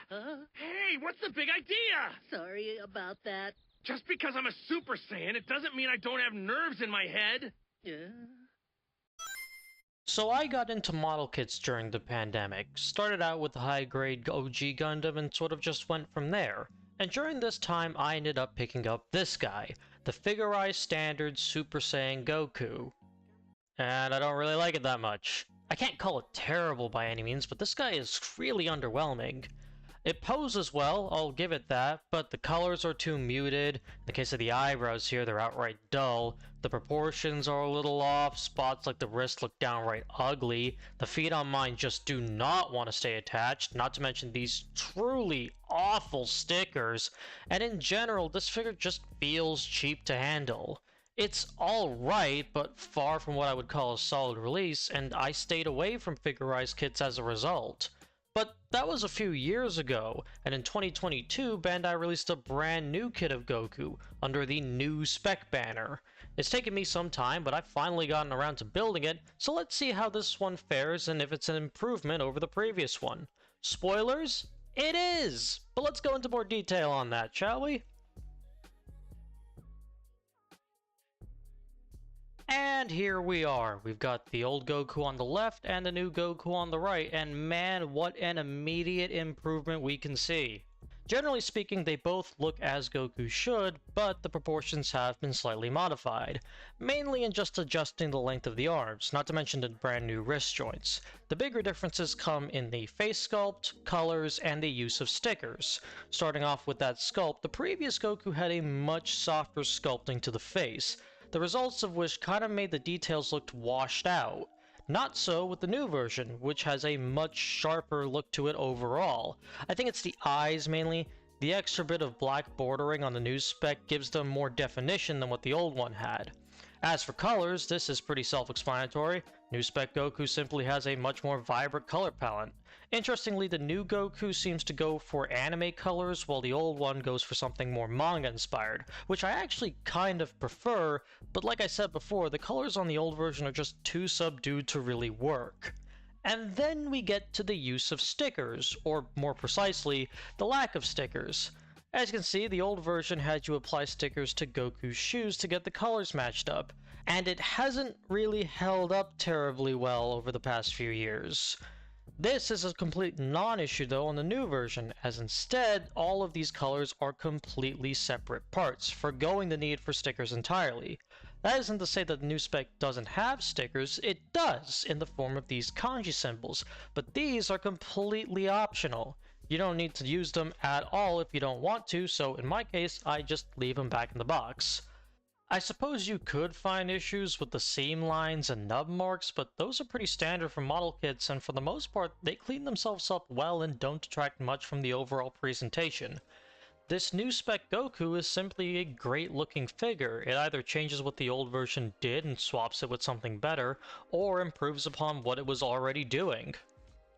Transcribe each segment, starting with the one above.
Hey, what's the big idea? Sorry about that. Just because I'm a Super Saiyan, it doesn't mean I don't have nerves in my head. So I got into model kits during the pandemic, started out with the high-grade OG Gundam and sort of just went from there. And during this time I ended up picking up this guy, the Figurized Standard Super Saiyan Goku. And I don't really like it that much. I can't call it terrible by any means, but this guy is really underwhelming. It poses well, I'll give it that, but the colors are too muted. In the case of the eyebrows here, they're outright dull. The proportions are a little off, spots like the wrist look downright ugly. The feet on mine just do not want to stay attached, not to mention these truly awful stickers. And in general, this figure just feels cheap to handle. It's alright, but far from what I would call a solid release, and I stayed away from Figurized kits as a result. But that was a few years ago, and in 2022, Bandai released a brand new kit of Goku under the new Spec banner. It's taken me some time, but I've finally gotten around to building it, so let's see how this one fares and if it's an improvement over the previous one. Spoilers? It is! But let's go into more detail on that, shall we? And here we are. We've got the old Goku on the left and the new Goku on the right, and man, what an immediate improvement we can see. Generally speaking, they both look as Goku should, but the proportions have been slightly modified, mainly in just adjusting the length of the arms, not to mention the brand new wrist joints. The bigger differences come in the face sculpt, colors, and the use of stickers. Starting off with that sculpt, the previous Goku had a much softer sculpting to the face, the results of which kind of made the details look washed out. Not so with the new version, which has a much sharper look to it overall. I think it's the eyes mainly. The extra bit of black bordering on the new Spec gives them more definition than what the old one had. As for colors, this is pretty self-explanatory. New Spec Goku simply has a much more vibrant color palette. Interestingly, the new Goku seems to go for anime colors, while the old one goes for something more manga-inspired, which I actually kind of prefer, but like I said before, the colors on the old version are just too subdued to really work. And then we get to the use of stickers, or more precisely, the lack of stickers. As you can see, the old version had you apply stickers to Goku's shoes to get the colors matched up, and it hasn't really held up terribly well over the past few years. This is a complete non-issue though on the new version, as instead all of these colors are completely separate parts, forgoing the need for stickers entirely. That isn't to say that the new Spec doesn't have stickers, it does in the form of these kanji symbols, but these are completely optional. You don't need to use them at all if you don't want to, so in my case, I just leave them back in the box. I suppose you could find issues with the seam lines and nub marks, but those are pretty standard for model kits, and for the most part, they clean themselves up well and don't detract much from the overall presentation. This new Spec Goku is simply a great looking figure. It either changes what the old version did and swaps it with something better, or improves upon what it was already doing.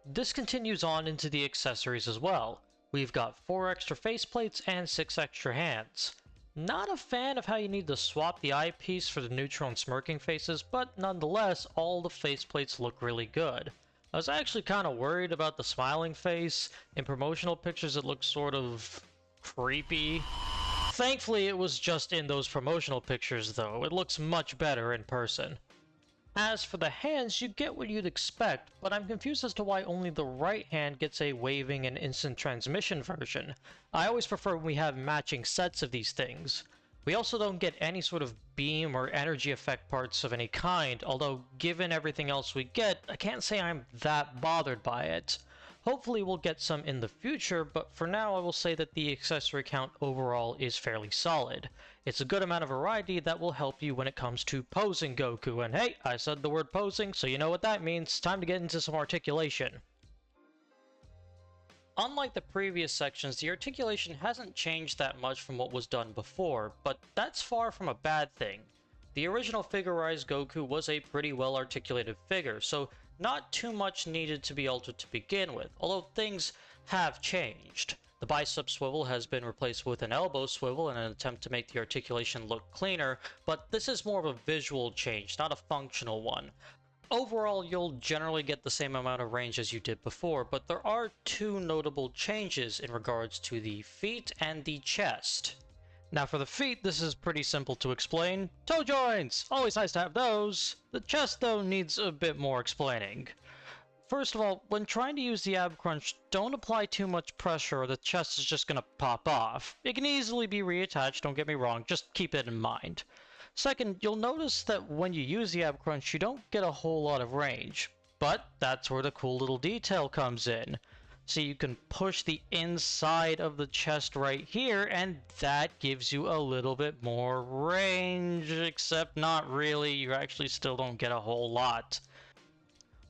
This continues on into the accessories as well. We've got 4 extra faceplates and 6 extra hands. Not a fan of how you need to swap the eyepiece for the neutral and smirking faces, but nonetheless, all the faceplates look really good. I was actually kind of worried about the smiling face. In promotional pictures it looked sort of creepy. Thankfully it was just in those promotional pictures though, it looks much better in person. As for the hands, you get what you'd expect, but I'm confused as to why only the right hand gets a waving and instant transmission version. I always prefer when we have matching sets of these things. We also don't get any sort of beam or energy effect parts of any kind, although given everything else we get, I can't say I'm that bothered by it. Hopefully we'll get some in the future, but for now I will say that the accessory count overall is fairly solid. It's a good amount of variety that will help you when it comes to posing Goku, and hey, I said the word posing, so you know what that means. Time to get into some articulation. Unlike the previous sections, the articulation hasn't changed that much from what was done before, but that's far from a bad thing. The original Figurized Goku was a pretty well articulated figure, so not too much needed to be altered to begin with, although things have changed. The bicep swivel has been replaced with an elbow swivel in an attempt to make the articulation look cleaner, but this is more of a visual change, not a functional one. Overall, you'll generally get the same amount of range as you did before, but there are two notable changes in regards to the feet and the chest. Now for the feet, this is pretty simple to explain. Toe joints! Always nice to have those! The chest, though, needs a bit more explaining. First of all, when trying to use the ab crunch, don't apply too much pressure or the chest is just gonna pop off. It can easily be reattached, don't get me wrong, just keep it in mind. Second, you'll notice that when you use the ab crunch, you don't get a whole lot of range. But that's where the cool little detail comes in. So you can push the inside of the chest right here, and that gives you a little bit more range, except not really, you actually still don't get a whole lot.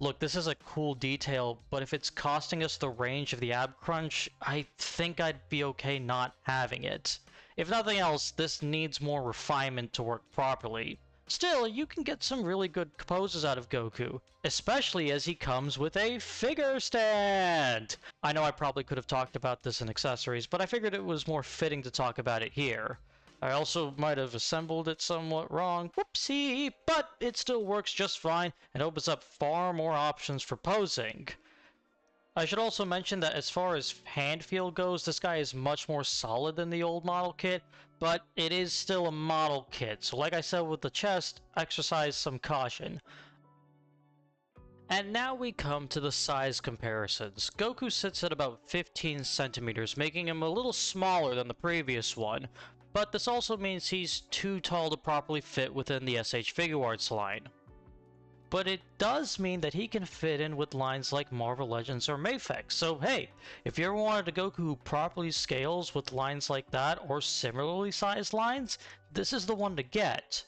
Look, this is a cool detail, but if it's costing us the range of the ab crunch, I think I'd be okay not having it. If nothing else, this needs more refinement to work properly. Still, you can get some really good poses out of Goku, especially as he comes with a figure stand! I know I probably could have talked about this in accessories, but I figured it was more fitting to talk about it here. I also might have assembled it somewhat wrong, whoopsie, but it still works just fine and opens up far more options for posing. I should also mention that as far as hand feel goes, this guy is much more solid than the old model kit, but it is still a model kit, so like I said with the chest, exercise some caution. And now we come to the size comparisons. Goku sits at about 15 centimeters, making him a little smaller than the previous one, but this also means he's too tall to properly fit within the SH Figuarts line. But it does mean that he can fit in with lines like Marvel Legends or Mafex, so hey, if you ever wanted a Goku who properly scales with lines like that or similarly sized lines, this is the one to get.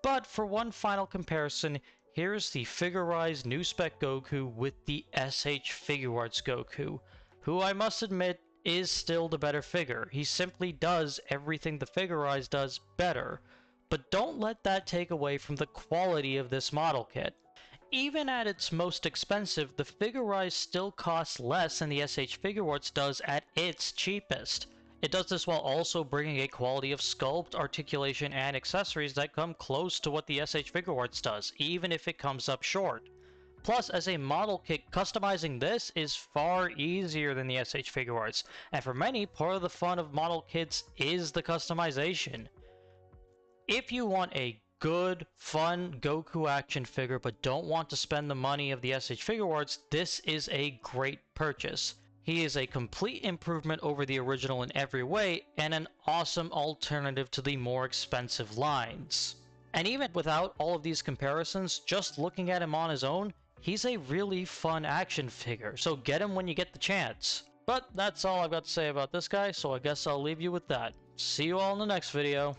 But for one final comparison, here's the figurized new Spec Goku with the SH Figuarts Goku, who I must admit is still the better figure. He simply does everything the figurized does better, but don't let that take away from the quality of this model kit. Even at its most expensive, the figurized still costs less than the SH Figuarts does at its cheapest. It does this while also bringing a quality of sculpt, articulation, and accessories that come close to what the SH Figuarts does, even if it comes up short. Plus, as a model kit, customizing this is far easier than the SH Figuarts, and for many, part of the fun of model kits is the customization. If you want a good, fun Goku action figure but don't want to spend the money of the SH Figuarts, this is a great purchase. He is a complete improvement over the original in every way, and an awesome alternative to the more expensive lines. And even without all of these comparisons, just looking at him on his own, he's a really fun action figure, so get him when you get the chance. But that's all I've got to say about this guy, so I guess I'll leave you with that. See you all in the next video.